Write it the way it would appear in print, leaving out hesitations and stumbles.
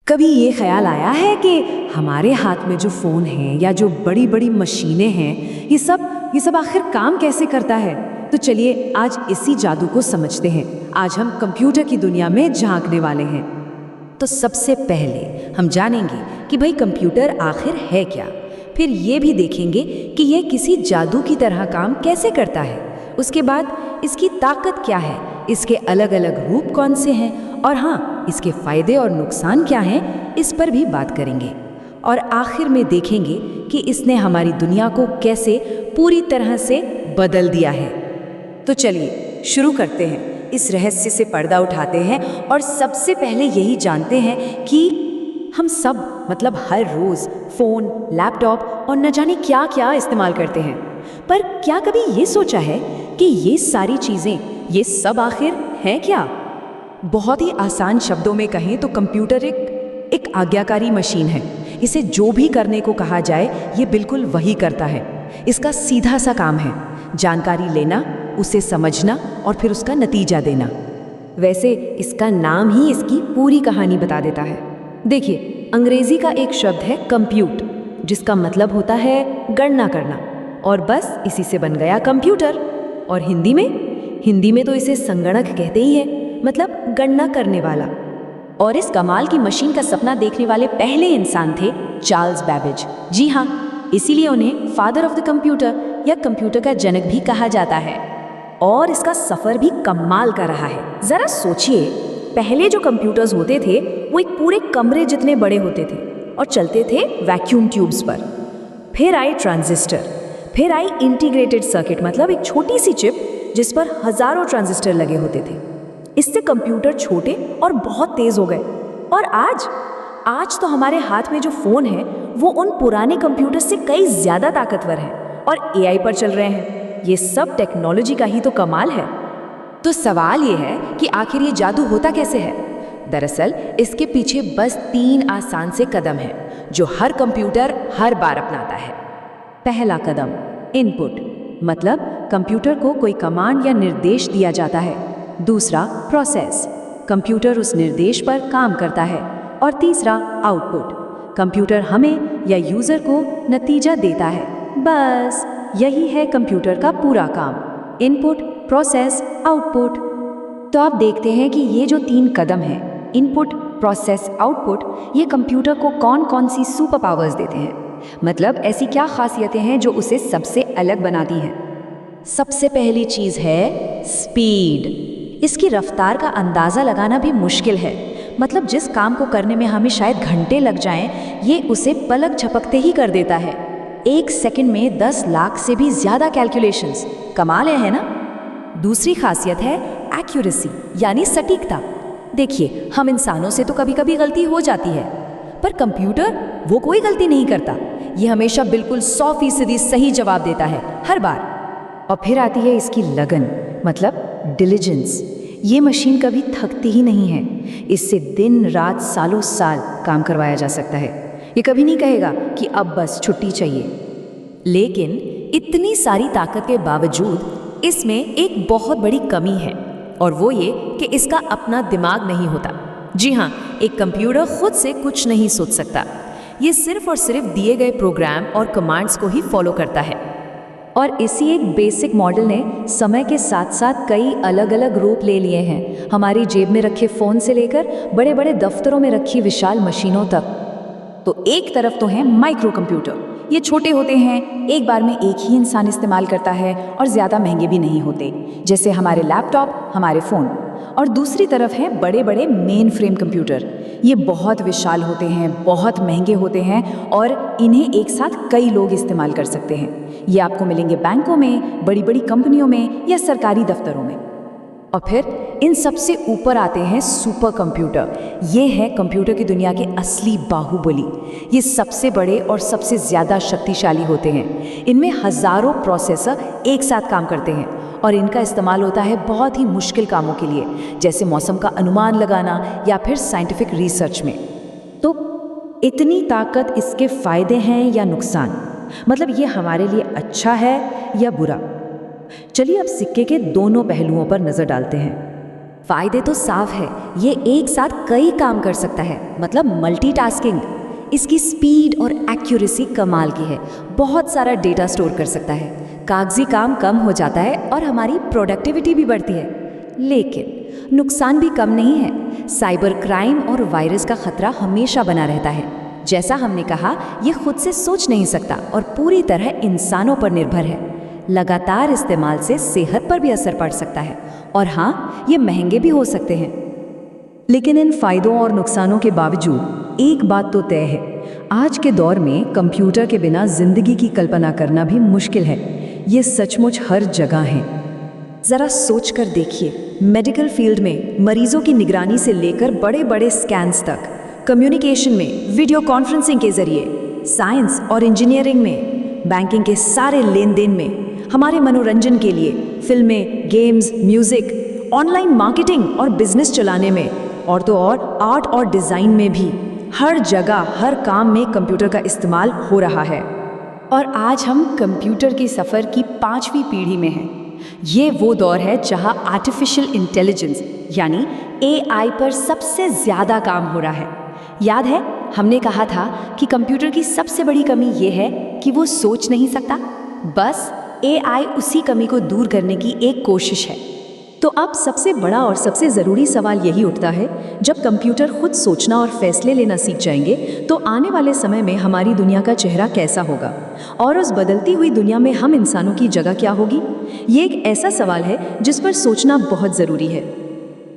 कभी ये ख्याल आया है कि हमारे हाथ में जो फ़ोन है या जो बड़ी बड़ी मशीनें हैं, ये सब आखिर काम कैसे करता है? तो चलिए आज इसी जादू को समझते हैं। आज हम कंप्यूटर की दुनिया में झांकने वाले हैं। तो सबसे पहले हम जानेंगे कि भाई कंप्यूटर आखिर है क्या। फिर ये भी देखेंगे कि ये किसी जादू की तरह काम कैसे करता है। उसके बाद इसकी ताकत क्या है, इसके अलग अलग रूप कौन से हैं, और हाँ, इसके फायदे और नुकसान क्या हैं, इस पर भी बात करेंगे। और आखिर में देखेंगे कि इसने हमारी दुनिया को कैसे पूरी तरह से बदल दिया है। तो चलिए शुरू करते हैं, इस रहस्य से पर्दा उठाते हैं और सबसे पहले यही जानते हैं कि हम सब मतलब हर रोज़ फ़ोन, लैपटॉप और न जाने क्या क्या इस्तेमाल करते हैं। पर क्या कभी ये सोचा है कि ये सारी चीज़ें, ये सब आखिर हैं क्या? बहुत ही आसान शब्दों में कहें तो कंप्यूटर एक आज्ञाकारी मशीन है। इसे जो भी करने को कहा जाए ये बिल्कुल वही करता है। इसका सीधा सा काम है जानकारी लेना, उसे समझना और फिर उसका नतीजा देना। वैसे इसका नाम ही इसकी पूरी कहानी बता देता है। देखिए, अंग्रेजी का एक शब्द है कंप्यूट, जिसका मतलब होता है गणना करना, और बस इसी से बन गया कंप्यूटर। और हिंदी में तो इसे संगणक कहते ही हैं, मतलब गणना करने वाला। और इस कमाल की मशीन का सपना देखने वाले पहले इंसान थे चार्ल्स बैबेज। जी हाँ, इसीलिए उन्हें फादर ऑफ द कंप्यूटर या कंप्यूटर का जनक भी कहा जाता है। और इसका सफ़र भी कमाल का रहा है। ज़रा सोचिए, पहले जो कंप्यूटर्स होते थे वो एक पूरे कमरे जितने बड़े होते थे और चलते थे वैक्यूम ट्यूब्स पर। फिर आए ट्रांजिस्टर, फिर आई इंटीग्रेटेड सर्किट, मतलब एक छोटी सी चिप जिस पर हज़ारों ट्रांजिस्टर लगे होते थे। इससे कंप्यूटर छोटे और बहुत तेज़ हो गए। और आज तो हमारे हाथ में जो फ़ोन है वो उन पुराने कंप्यूटर से कई ज़्यादा ताकतवर है और एआई पर चल रहे हैं। ये सब टेक्नोलॉजी का ही तो कमाल है। तो सवाल ये है कि आखिर ये जादू होता कैसे है? दरअसल इसके पीछे बस 3 आसान से कदम हैं जो हर कंप्यूटर हर बार अपनाता है। पहला कदम, इनपुट, मतलब कंप्यूटर को कोई कमांड या निर्देश दिया जाता है। दूसरा, प्रोसेस, कंप्यूटर उस निर्देश पर काम करता है। और तीसरा, आउटपुट, कंप्यूटर हमें या यूज़र को नतीजा देता है। बस यही है कंप्यूटर का पूरा काम, इनपुट, प्रोसेस, आउटपुट। तो आप देखते हैं कि ये जो 3 कदम हैं, इनपुट, प्रोसेस, आउटपुट, ये कंप्यूटर को कौन कौन सी सुपर पावर्स देते हैं, मतलब ऐसी क्या खासियतें हैं जो उसे सबसे अलग बनाती हैं। सबसे पहली चीज़ है स्पीड। इसकी रफ्तार का अंदाज़ा लगाना भी मुश्किल है, मतलब जिस काम को करने में हमें शायद घंटे लग जाएं, ये उसे पलक झपकते ही कर देता है। 1 सेकंड में 10 लाख से भी ज़्यादा कैलकुलेशंस। कमाल है ना? दूसरी खासियत है एक्यूरेसी, यानी सटीकता। देखिए, हम इंसानों से तो कभी कभी गलती हो जाती है, पर कंप्यूटर वो कोई गलती नहीं करता। ये हमेशा बिल्कुल 100% सही जवाब देता है हर बार। और फिर आती है इसकी लगन, मतलब डिलिजेंस। ये मशीन कभी थकती ही नहीं है। इससे दिन रात सालों साल काम करवाया जा सकता है। ये कभी नहीं कहेगा कि अब बस छुट्टी चाहिए। लेकिन इतनी सारी ताकत के बावजूद इसमें एक बहुत बड़ी कमी है, और वो ये कि इसका अपना दिमाग नहीं होता। जी हाँ, एक कंप्यूटर खुद से कुछ नहीं सोच सकता। ये सिर्फ और सिर्फ दिए गए प्रोग्राम और कमांड्स को ही फॉलो करता है। और इसी एक बेसिक मॉडल ने समय के साथ साथ कई अलग अलग रूप ले लिए हैं, हमारी जेब में रखे फ़ोन से लेकर बड़े बड़े दफ्तरों में रखी विशाल मशीनों तक। तो एक तरफ तो है माइक्रो कंप्यूटर। ये छोटे होते हैं, एक बार में एक ही इंसान इस्तेमाल करता है और ज़्यादा महंगे भी नहीं होते, जैसे हमारे लैपटॉप, हमारे फ़ोन। और दूसरी तरफ है बड़े बड़े मेन फ्रेम कंप्यूटर। ये बहुत विशाल होते हैं, बहुत महंगे होते हैं और इन्हें एक साथ कई लोग इस्तेमाल कर सकते हैं। ये आपको मिलेंगे बैंकों में, बड़ी बड़ी कंपनियों में या सरकारी दफ्तरों में। और फिर इन सबसे ऊपर आते हैं सुपर कंप्यूटर। ये है कंप्यूटर की दुनिया के असली बाहुबली। ये सबसे बड़े और सबसे ज़्यादा शक्तिशाली होते हैं। इनमें हज़ारों प्रोसेसर एक साथ काम करते हैं और इनका इस्तेमाल होता है बहुत ही मुश्किल कामों के लिए, जैसे मौसम का अनुमान लगाना या फिर साइंटिफिक रिसर्च में। तो इतनी ताकत, इसके फ़ायदे हैं या नुकसान, मतलब ये हमारे लिए अच्छा है या बुरा? चलिए अब सिक्के के दोनों पहलुओं पर नज़र डालते हैं। फायदे तो साफ है, ये एक साथ कई काम कर सकता है, मतलब मल्टीटास्किंग। इसकी स्पीड और एक्यूरेसी कमाल की है, बहुत सारा डेटा स्टोर कर सकता है, कागजी काम कम हो जाता है और हमारी प्रोडक्टिविटी भी बढ़ती है। लेकिन नुकसान भी कम नहीं है, साइबर क्राइम और वायरस का खतरा हमेशा बना रहता है। जैसा हमने कहा, ये खुद से सोच नहीं सकता और पूरी तरह इंसानों पर निर्भर है। लगातार इस्तेमाल से सेहत पर भी असर पड़ सकता है और हाँ, ये महंगे भी हो सकते हैं। लेकिन इन फायदों और नुकसानों के बावजूद एक बात तो तय है, आज के दौर में कंप्यूटर के बिना जिंदगी की कल्पना करना भी मुश्किल है। ये सचमुच हर जगह है। ज़रा सोच कर देखिए, मेडिकल फील्ड में मरीजों की निगरानी से लेकर बड़े बड़े स्कैन्स तक, कम्युनिकेशन में वीडियो कॉन्फ्रेंसिंग के जरिए, साइंस और इंजीनियरिंग में, बैंकिंग के सारे लेन देन में, हमारे मनोरंजन के लिए फिल्में, गेम्स, म्यूजिक, ऑनलाइन मार्केटिंग और बिजनेस चलाने में, और तो और आर्ट और डिज़ाइन में भी, हर जगह हर काम में कंप्यूटर का इस्तेमाल हो रहा है। और आज हम कंप्यूटर के सफ़र की 5वीं पीढ़ी में हैं। ये वो दौर है जहां आर्टिफिशियल इंटेलिजेंस यानी AI पर सबसे ज़्यादा काम हो रहा है। याद है, हमने कहा था कि कंप्यूटर की सबसे बड़ी कमी ये है कि वो सोच नहीं सकता। बस AI उसी कमी को दूर करने की एक कोशिश है। तो अब सबसे बड़ा और सबसे ज़रूरी सवाल यही उठता है, जब कंप्यूटर खुद सोचना और फैसले लेना सीख जाएंगे तो आने वाले समय में हमारी दुनिया का चेहरा कैसा होगा, और उस बदलती हुई दुनिया में हम इंसानों की जगह क्या होगी? ये एक ऐसा सवाल है जिस पर सोचना बहुत ज़रूरी है।